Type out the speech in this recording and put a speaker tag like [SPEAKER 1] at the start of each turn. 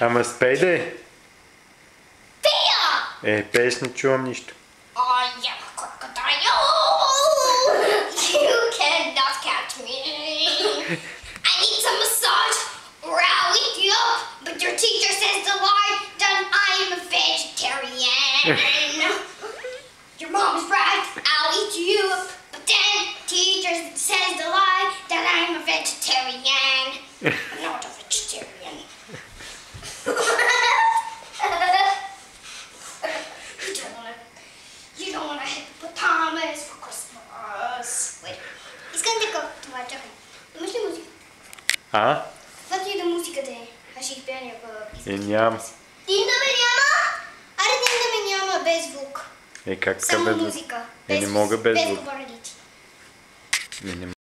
[SPEAKER 1] Ама спей да е.
[SPEAKER 2] Пея!
[SPEAKER 1] Пееш, не чувам нищо.
[SPEAKER 2] You cannot catch me. I need some massage or I'll eat you up. But your teacher says the lie that I am a vegetarian. Your mom is right. I'll eat you up. But then teacher says the lie that I'm a vegetarian. I'm not a vegetarian. You don't want a hippopotamus for Christmas. Wait. Искам да това, чакай. Имаш ли музика?
[SPEAKER 1] Каквато
[SPEAKER 2] и да музика да е. Аз ще изпея някаква...
[SPEAKER 1] Нямам.
[SPEAKER 2] Диндаме няма? Аре диндаме няма без звук.
[SPEAKER 1] Как
[SPEAKER 2] Само
[SPEAKER 1] без звук?
[SPEAKER 2] музика.
[SPEAKER 1] Не мога без звук.
[SPEAKER 2] Без говореници.
[SPEAKER 1] Не